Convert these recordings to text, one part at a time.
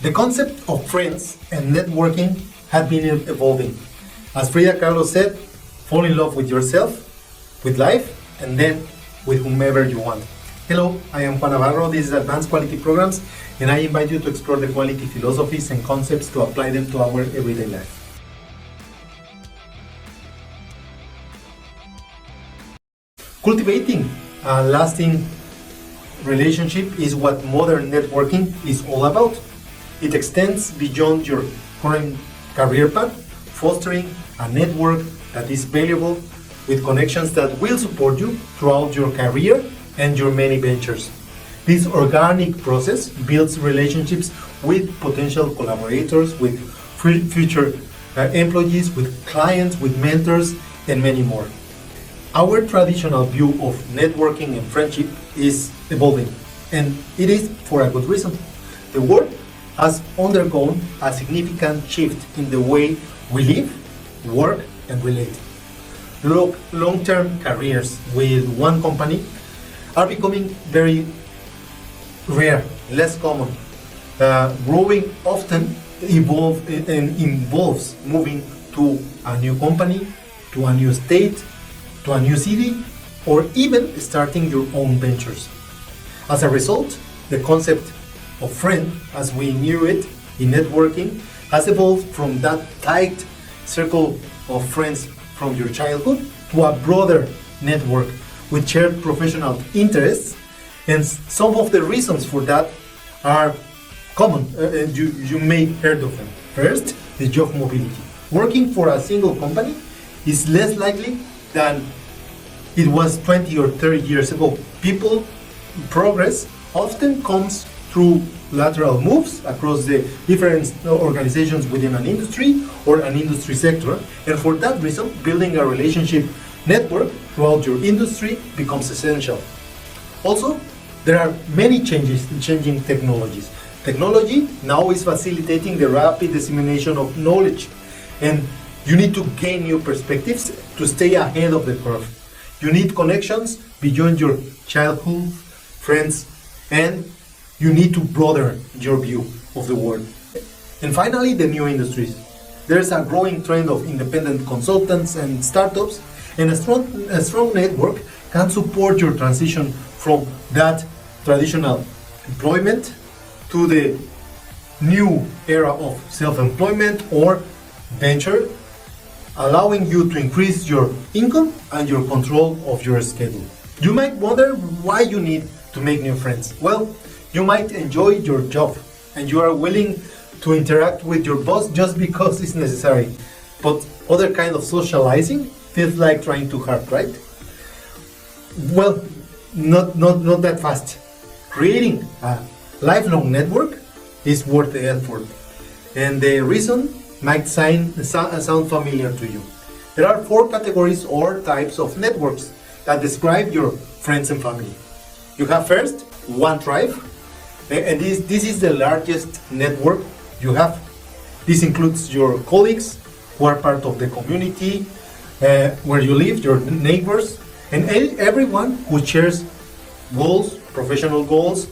The concept of friends and networking had been evolving. As Frida Kahlo said, fall in love with yourself, with life, and then with whomever you want. Hello, I am Juan Navarro. This is Advanced Quality Programs, and I invite you to explore the quality philosophies and concepts to apply them to our everyday life. Cultivating a lasting relationship is what modern networking is all about. It extends beyond your current career path, fostering a network that is valuable with connections that will support you throughout your career and your many ventures. This organic process builds relationships with potential collaborators, with future employees, with clients, with mentors, and many more. Our traditional view of networking and friendship is evolving, and it is for a good reason. The world has undergone a significant shift in the way we live, work, and relate. Long-term careers with one company are becoming very rare, less common. Growing often involves moving to a new company, to a new state, to a new city, or even starting your own ventures. As a result, the concept of friend, as we knew it in networking, has evolved from that tight circle of friends from your childhood to a broader network with shared professional interests, and some of the reasons for that are common, and you may heard of them. First, the job mobility. Working for a single company is less likely than it was 20 or 30 years ago. People progress often comes through lateral moves across the different organizations within an industry or an industry sector, and for that reason, building a relationship network throughout your industry becomes essential. Also, there are many changes in changing technologies. Technology now is facilitating the rapid dissemination of knowledge, and you need to gain new perspectives to stay ahead of the curve. You need connections beyond your childhood friends, and you need to broaden your view of the world. And finally, the new industries. There's a growing trend of independent consultants and startups, and a strong network can support your transition from that traditional employment to the new era of self-employment or venture, allowing you to increase your income and your control of your schedule. You might wonder why you need to make new friends. Well, you might enjoy your job and you are willing to interact with your boss just because it's necessary. But other kind of socializing feels like trying too hard, right? Well, not that fast. Creating a lifelong network is worth the effort. And the reason might sound familiar to you. There are 4 categories or types of networks that describe your friends and family. You have first, one tribe, and this is the largest network you have. This includes your colleagues who are part of the community where you live, your neighbors, and everyone who shares goals, professional goals,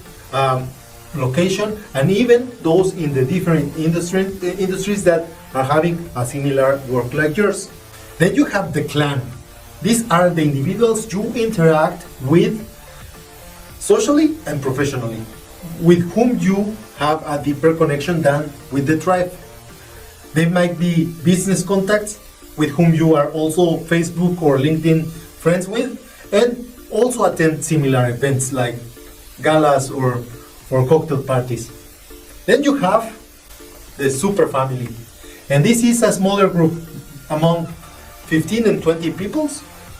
location, and even those in the different industries that are having a similar work like yours. Then you have the clan. These are the individuals you interact with socially and professionally, with whom you have a deeper connection than with the tribe. They might be business contacts with whom you are also Facebook or LinkedIn friends with, and also attend similar events like galas or cocktail parties. Then you have the super family, and this is a smaller group among 15 and 20 people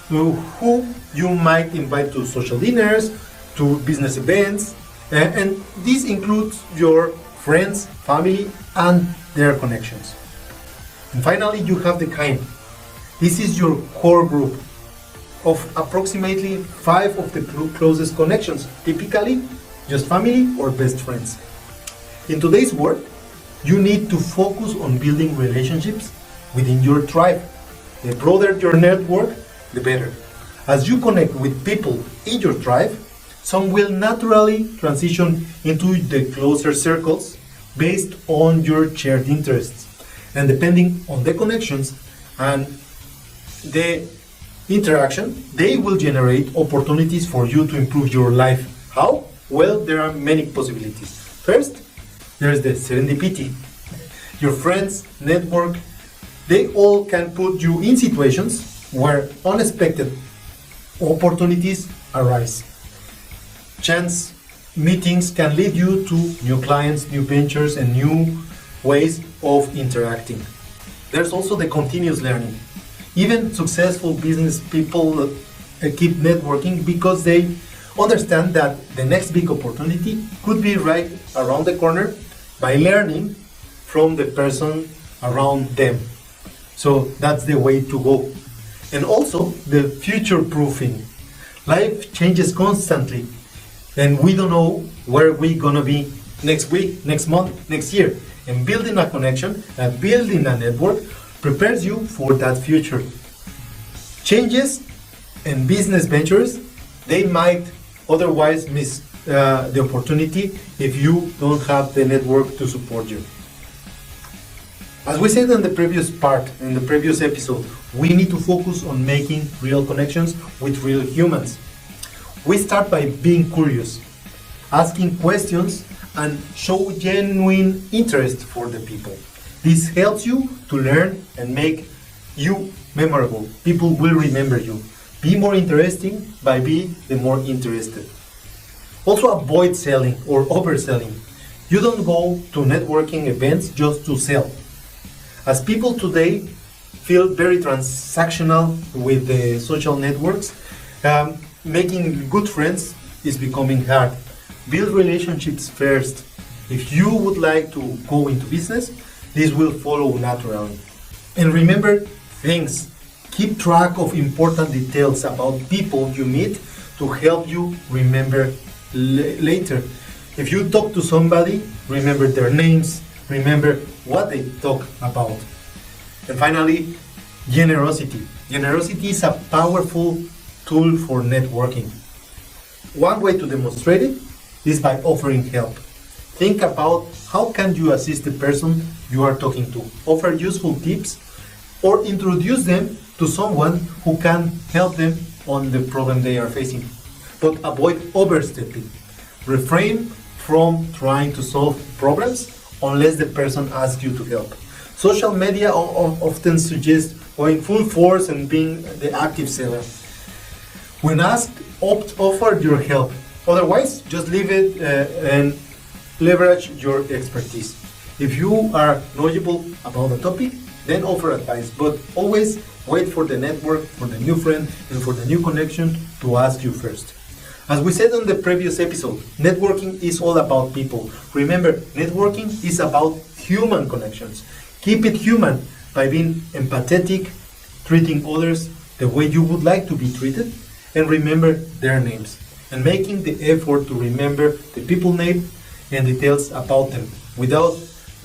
who you might invite to social dinners, to business events, and this includes your friends, family, and their connections. And finally, you have the kind. This is your core group of approximately 5 of the closest connections, typically just family or best friends. In today's world, you need to focus on building relationships within your tribe. The broader your network, the better. As you connect with people in your tribe, Some will naturally transition into the closer circles based on your shared interests. And depending on the connections and the interaction, they will generate opportunities for you to improve your life. How? Well, there are many possibilities. First, there's the serendipity. Your friends, network, they all can put you in situations where unexpected opportunities arise. Chance meetings can lead you to new clients, new ventures, and new ways of interacting. There's also the continuous learning. Even successful business people keep networking because they understand that the next big opportunity could be right around the corner by learning from the person around them. So that's the way to go. And also the future proofing. Life changes constantly, and we don't know where we're gonna be next week, next month, next year. And building a connection and building a network prepares you for that future. Changes in business ventures, they might otherwise miss the opportunity if you don't have the network to support you. As we said in the previous episode, we need to focus on making real connections with real humans. We start by being curious, asking questions, and show genuine interest for the people. This helps you to learn and make you memorable. People will remember you. Be more interesting by being the more interested. Also avoid selling or overselling. You don't go to networking events just to sell. As people today feel very transactional with the social networks, making good friends is becoming hard. Build relationships first. If you would like to go into business, this will follow naturally. And remember things. Keep track of important details about people you meet to help you remember later. If you talk to somebody, remember their names, remember what they talk about. And finally, generosity. Generosity is a powerful tool for networking. One way to demonstrate it is by offering help. Think about how can you assist the person you are talking to. Offer useful tips or introduce them to someone who can help them on the problem they are facing. But avoid overstepping. Refrain from trying to solve problems unless the person asks you to help. Social media often suggests going full force and being the active seller. When asked, offer your help. Otherwise, just leave it and leverage your expertise. If you are knowledgeable about a topic, then offer advice. But always wait for the network, for the new friend, and for the new connection to ask you first. As we said on the previous episode, networking is all about people. Remember, networking is about human connections. Keep it human by being empathetic, treating others the way you would like to be treated, and remember their names. And making the effort to remember the people name and details about them. Without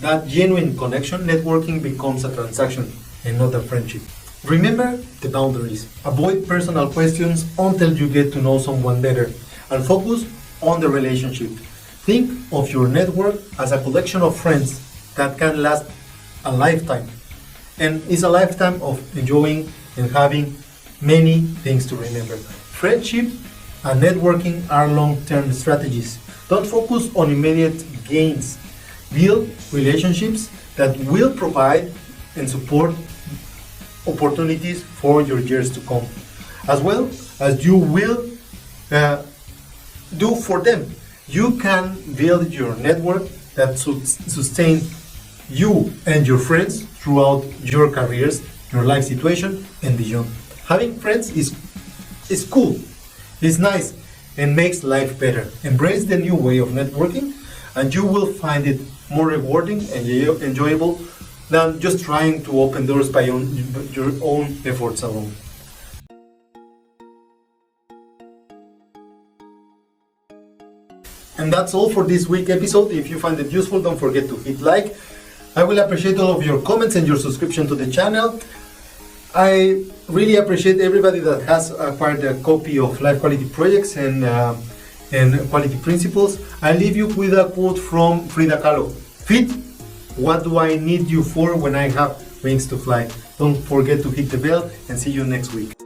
that genuine connection, networking becomes a transaction and not a friendship. Remember the boundaries. Avoid personal questions until you get to know someone better and focus on the relationship. Think of your network as a collection of friends that can last a lifetime and is a lifetime of enjoying and having many things to remember. Friendship and networking are long-term strategies. Don't focus on immediate gains. Build relationships that will provide and support opportunities for your years to come, as well as you will do for them. You can build your network that sustain you and your friends throughout your careers, your life situation, and beyond. Having friends is cool, it's nice, and makes life better. Embrace the new way of networking, and you will find it more rewarding and enjoyable than just trying to open doors by your own efforts alone. And that's all for this week's episode. If you find it useful, don't forget to hit like. I will appreciate all of your comments and your subscription to the channel. I really appreciate everybody that has acquired a copy of Life Quality Projects, and and quality principles, I leave you with a quote from Frida Kahlo. Fit, what do I need you for when I have wings to fly? Don't forget to hit the bell and see you next week.